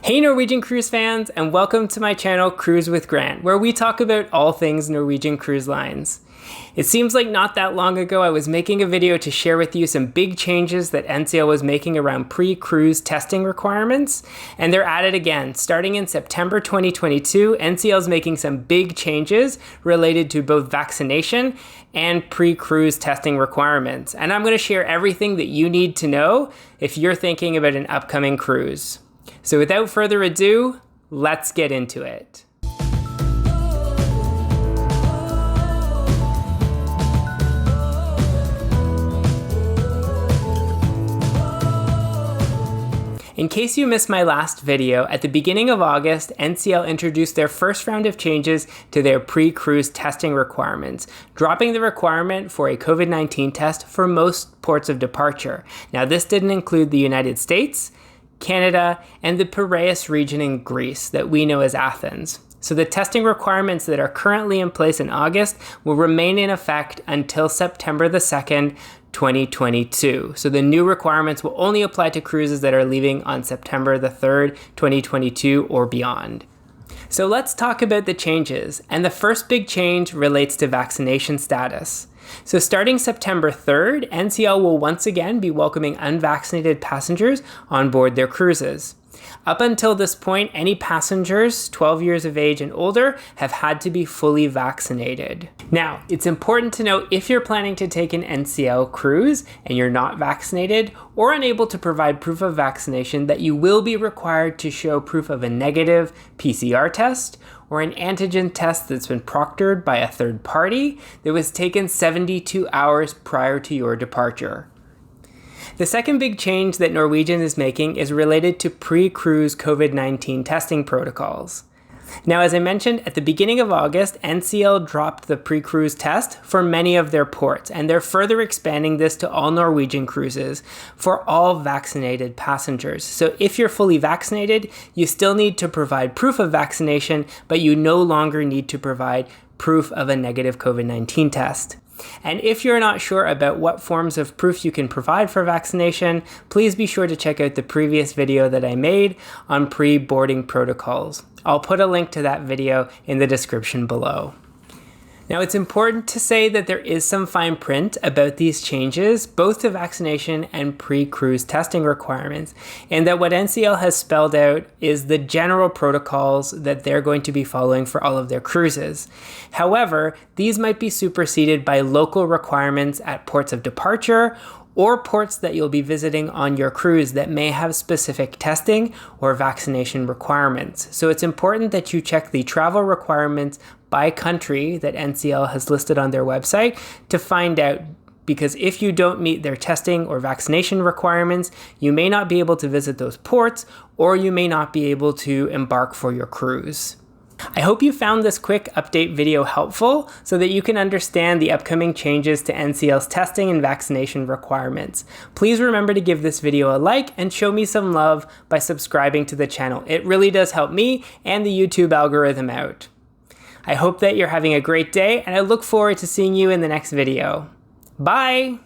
Hey Norwegian Cruise fans, and welcome to my channel Cruise with Grant, where we talk about all things Norwegian Cruise Lines. It seems like not that long ago I was making a video to share with you some big changes that NCL was making around pre-cruise testing requirements, and they're at it again. Starting in September 2022, NCL is making some big changes related to both vaccination and pre-cruise testing requirements. And I'm going to share everything that you need to know if you're thinking about an upcoming cruise. So without further ado, let's get into it. In case you missed my last video, at the beginning of August, NCL introduced their first round of changes to their pre-cruise testing requirements, dropping the requirement for a COVID-19 test for most ports of departure. Now, this didn't include the United States, Canada, and the Piraeus region in Greece that we know as Athens. So the testing requirements that are currently in place in August will remain in effect until September the 2nd, 2022. So the new requirements will only apply to cruises that are leaving on September the 3rd, 2022 or beyond. So let's talk about the changes, and the first big change relates to vaccination status. So starting September 3rd, NCL will once again be welcoming unvaccinated passengers on board their cruises. Up until this point, any passengers 12 years of age and older have had to be fully vaccinated. Now, it's important to note if you're planning to take an NCL cruise and you're not vaccinated or unable to provide proof of vaccination, that you will be required to show proof of a negative PCR test or an antigen test that's been proctored by a third party that was taken 72 hours prior to your departure. The second big change that Norwegian is making is related to pre-cruise COVID-19 testing protocols. Now, as I mentioned, at the beginning of August, NCL dropped the pre-cruise test for many of their ports, and they're further expanding this to all Norwegian cruises for all vaccinated passengers. So if you're fully vaccinated, you still need to provide proof of vaccination, but you no longer need to provide proof of a negative COVID-19 test. And if you're not sure about what forms of proof you can provide for vaccination, please be sure to check out the previous video that I made on pre-boarding protocols. I'll put a link to that video in the description below. Now, it's important to say that there is some fine print about these changes, both to vaccination and pre-cruise testing requirements, and that what NCL has spelled out is the general protocols that they're going to be following for all of their cruises. However, these might be superseded by local requirements at ports of departure or ports that you'll be visiting on your cruise that may have specific testing or vaccination requirements. So it's important that you check the travel requirements by country that NCL has listed on their website to find out, because if you don't meet their testing or vaccination requirements, you may not be able to visit those ports, or you may not be able to embark for your cruise. I hope you found this quick update video helpful so that you can understand the upcoming changes to NCL's testing and vaccination requirements. Please remember to give this video a like and show me some love by subscribing to the channel. It really does help me and the YouTube algorithm out. I hope that you're having a great day, and I look forward to seeing you in the next video. Bye!